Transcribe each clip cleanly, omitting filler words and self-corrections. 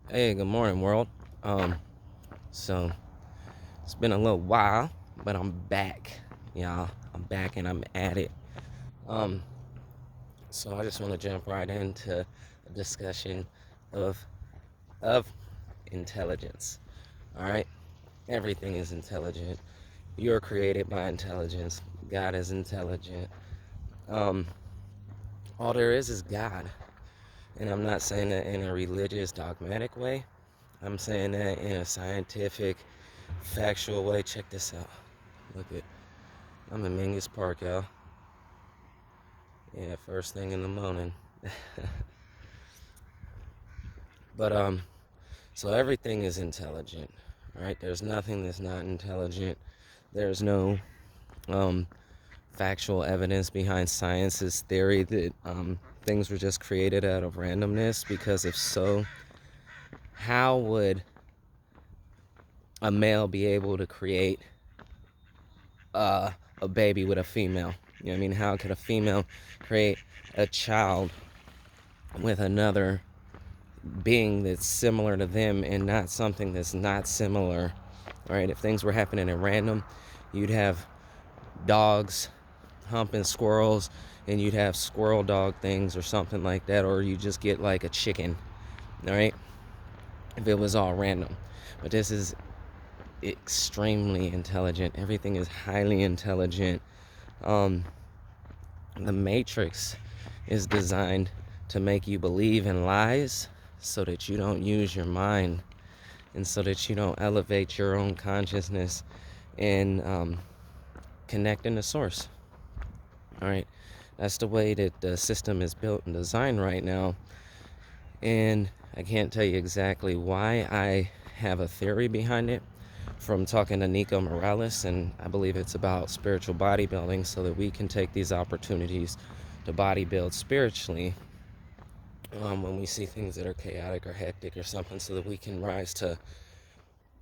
Hey, good morning, world. Um, so it's been a little while, but I'm back, y'all. I'm back and I'm at it. Um, so I just want to jump right into a discussion of of intelligence. All right, everything is intelligent. You're created by intelligence. God is intelligent. Um, all there is God, and I'm not saying that in a religious, dogmatic way. I'm saying that in a scientific, factual way. Check this out. Look at I'm in Mingus Park, y'all. Yeah, first thing in the morning. But so everything is intelligent, right? There's nothing that's not intelligent. There's no um factual evidence behind science's theory that things were just created out of randomness. Because if so, how would a male be able to create a baby with a female? You know what I mean? How could a female create a child with another being that's similar to them and not something that's not similar? Right? If things were happening at random, you'd have dogs humping squirrels and you'd have squirrel dog things or something like that, or you just get like a chicken, all right? If it was all random. But this is extremely intelligent. Everything is highly intelligent. Um, the Matrix is designed to make you believe in lies so that you don't use your mind and so that you don't elevate your own consciousness and connect in the source. All right, that's the way that the system is built and designed right now. And I can't tell you exactly why. I have a theory behind it from talking to Nico Morales, and I believe it's about spiritual bodybuilding so that we can take these opportunities to bodybuild spiritually when we see things that are chaotic or hectic or something, so that we can rise to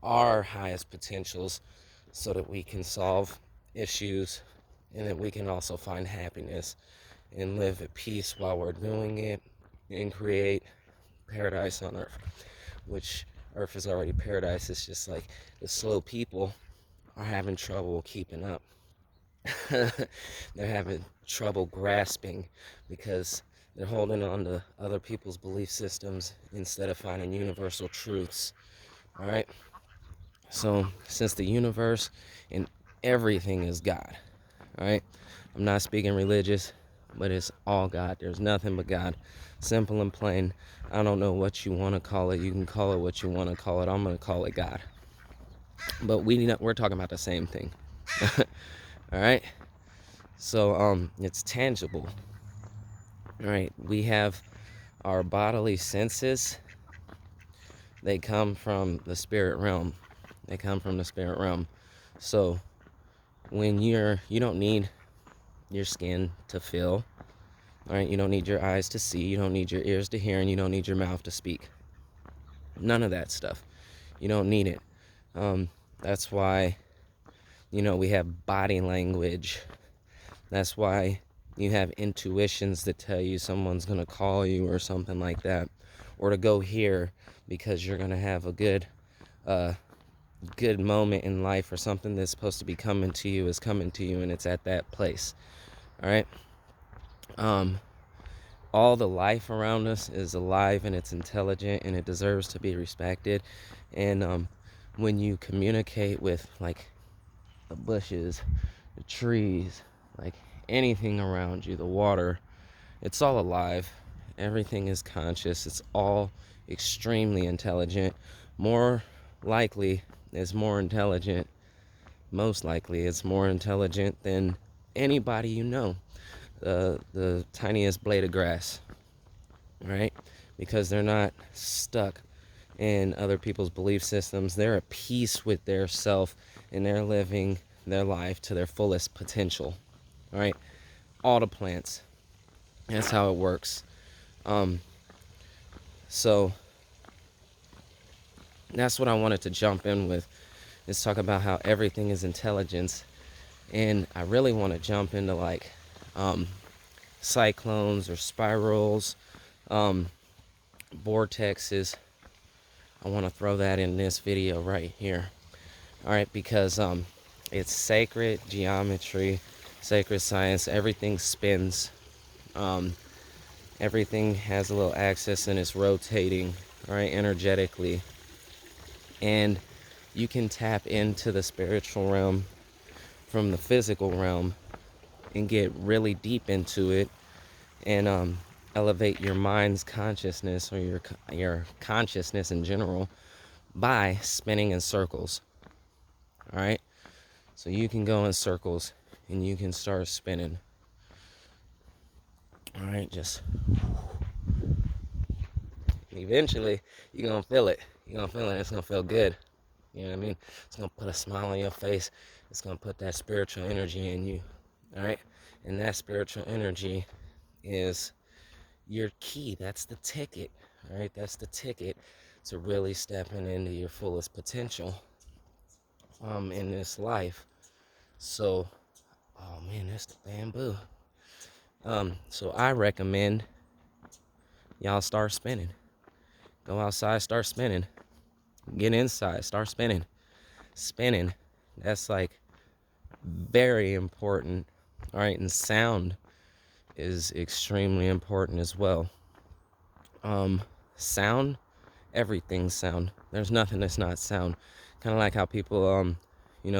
our highest potentials so that we can solve issues and that we can also find happiness and live at peace while we're doing it and create paradise on earth, which earth is already paradise. It's just like the slow people are having trouble keeping up. They're having trouble grasping because they're holding on to other people's belief systems instead of finding universal truths. All right. So, since the universe and everything is God, all right, I'm not speaking religious, but it's all God. There's nothing but God. Simple and plain. I don't know what you want to call it. You can call it what you want to call it. I'm going to call it God. But we're talking about the same thing. All right? So it's tangible. All right? We have our bodily senses. They come from the spirit realm. They come from the spirit realm. So when you don't need your skin to feel. All right, you don't need your eyes to see, you don't need your ears to hear, and you don't need your mouth to speak. None of that stuff. You don't need it. That's why, we have body language. That's why you have intuitions that tell you someone's gonna call you or something like that, or to go here because you're gonna have a good moment in life, or something that's supposed to be coming to you is coming to you, and it's at that place. All right. Um, all the life around us is alive and it's intelligent and it deserves to be respected. And when you communicate with like the bushes, the trees, like anything around you, the water, it's all alive. Everything is conscious. It's all extremely intelligent. More likely, it's more intelligent. Most likely, it's more intelligent than anybody you know. The tiniest blade of grass, right? Because they're not stuck in other people's belief systems. They're at peace with their self and they're living their life to their fullest potential, right? All the plants. That's how it works. Um, so that's what I wanted to jump in with, is talk about how everything is intelligence. And I really want to jump into like cyclones or spirals, vortexes, I want to throw that in this video right here. All right, because it's sacred geometry, sacred science. Everything spins. Um, everything has a little axis and it's rotating, all right, energetically. And you can tap into the spiritual realm from the physical realm and get really deep into it and elevate your mind's consciousness or your consciousness in general by spinning in circles. All right, so you can go in circles and you can start spinning. All right, just eventually you're gonna feel it. You're gonna feel it. It's gonna feel good. You know what I mean? It's gonna put a smile on your face. It's gonna put that spiritual energy in you. All right, and that spiritual energy is your key. That's the ticket. All right, that's the ticket to really stepping into your fullest potential in this life. So, oh man, that's the bamboo. So I recommend y'all start spinning. Go outside, start spinning. Get inside, start spinning. Spinning, that's like very important. All right, and sound is extremely important as well. Sound, everything's sound. There's nothing that's not sound. Kind of like how people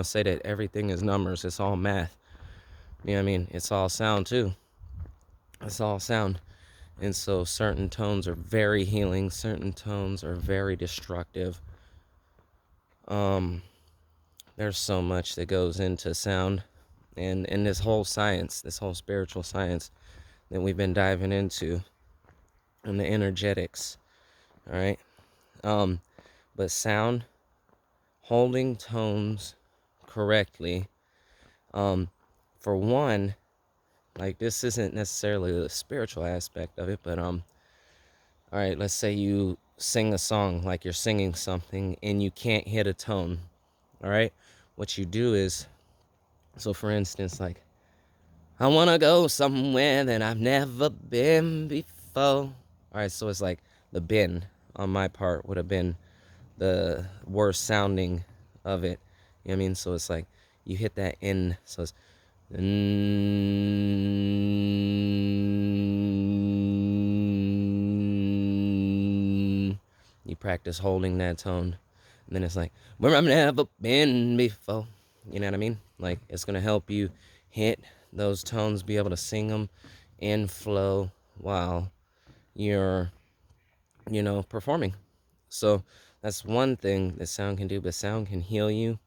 say that everything is numbers. It's all math. You know what I mean? It's all sound too. It's all sound. And so certain tones are very healing. Certain tones are very destructive. There's so much that goes into sound and this whole science, this whole spiritual science that we've been diving into and the energetics. All right. But sound, holding tones correctly. For one, like this isn't necessarily the spiritual aspect of it, but all right, let's say you sing a song, like you're singing something and you can't hit a tone. All right, what you do is, so for instance, like, I want to go somewhere that I've never been before. All right, so it's like the bend on my part would have been the worst sounding of it. You know what I mean? So it's like you hit that in, so it's you practice holding that tone, and then it's like where I've never been before. You know what I mean? Like it's gonna help you hit those tones, be able to sing them in flow while you're, performing. So that's one thing that sound can do, but sound can heal you.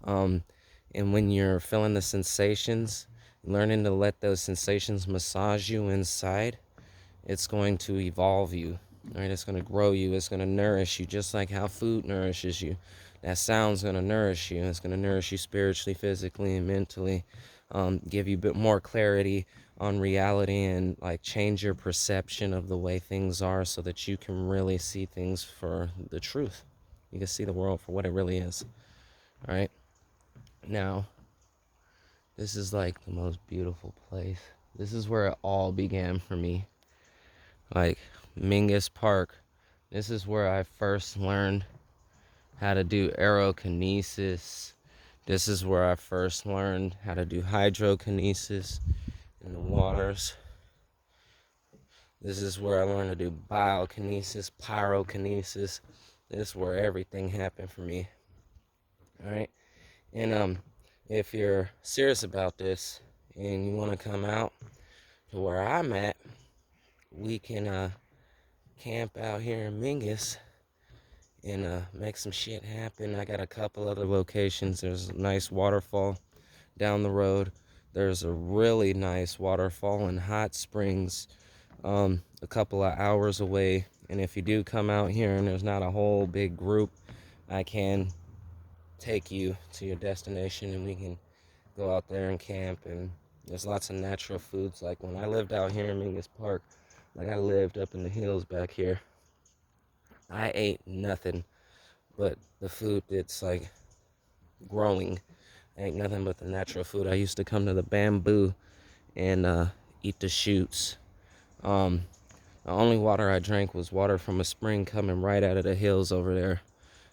And when you're feeling the sensations, learning to let those sensations massage you inside, it's going to evolve you. Right? It's going to grow you. It's going to nourish you, just like how food nourishes you. That sound's going to nourish you. It's going to nourish you spiritually, physically, and mentally. Give you a bit more clarity on reality and like change your perception of the way things are so that you can really see things for the truth. You can see the world for what it really is. All right. Now, this is like the most beautiful place. This is where it all began for me. Like Mingus Park. This is where I first learned how to do aerokinesis. This is where I first learned how to do hydrokinesis in the waters. This is where I learned to do biokinesis, pyrokinesis. This is where everything happened for me. All right. And if you're serious about this and you want to come out to where I'm at, we can camp out here in Mingus and make some shit happen. I got a couple other locations. There's a nice waterfall down the road. There's a really nice waterfall in Hot Springs a couple of hours away. And if you do come out here and there's not a whole big group, I can take you to your destination and we can go out there and camp. And there's lots of natural foods. Like when I lived out here in Mingus Park, like I lived up in the hills back here, I ate nothing but the food that's like growing. I ate nothing but the natural food. I used to come to the bamboo and eat the shoots. The only water I drank was water from a spring coming right out of the hills over there.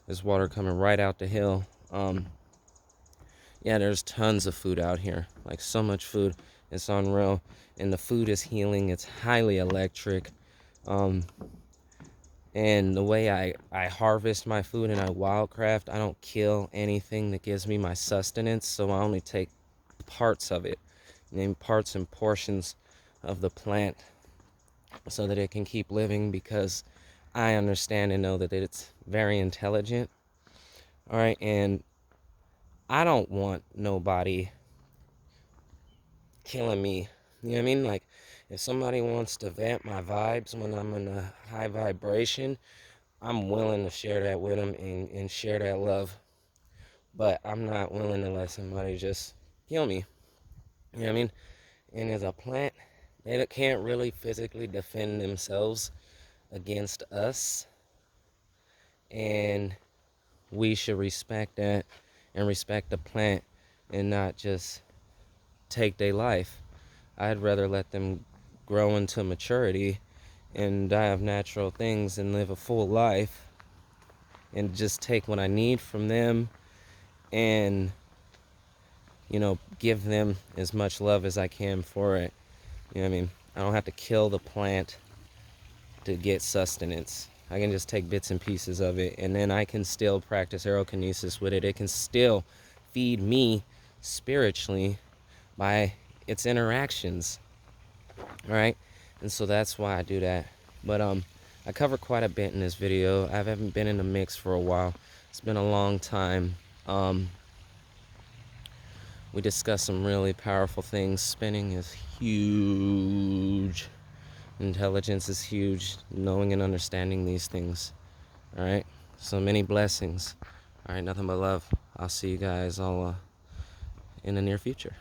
There's water coming right out the hill. Yeah, there's tons of food out here. Like, so much food. It's unreal. And the food is healing. It's highly electric. And the way I harvest my food and I wildcraft, I don't kill anything that gives me my sustenance. So I only take parts of it, name parts and portions of the plant so that it can keep living, because I understand and know that it's very intelligent. All right, and I don't want nobody killing me. You know what I mean? Like, if somebody wants to vamp my vibes when I'm in a high vibration, I'm willing to share that with them and share that love. But I'm not willing to let somebody just kill me. You know what I mean? And as a plant, they can't really physically defend themselves against us. And we should respect that and respect the plant and not just take their life. I'd rather let them grow into maturity and die of natural things and live a full life and just take what I need from them and, give them as much love as I can for it. You know what I mean? I don't have to kill the plant to get sustenance. I can just take bits and pieces of it, and then I can still practice aerokinesis with it. It can still feed me spiritually by its interactions. All right? And so that's why I do that. But I cover quite a bit in this video. I haven't been in the mix for a while. It's been a long time. We discussed some really powerful things. Spinning is huge. Intelligence is huge. Knowing and understanding these things. All right? So many blessings. All right, nothing but love. I'll see you guys all in the near future.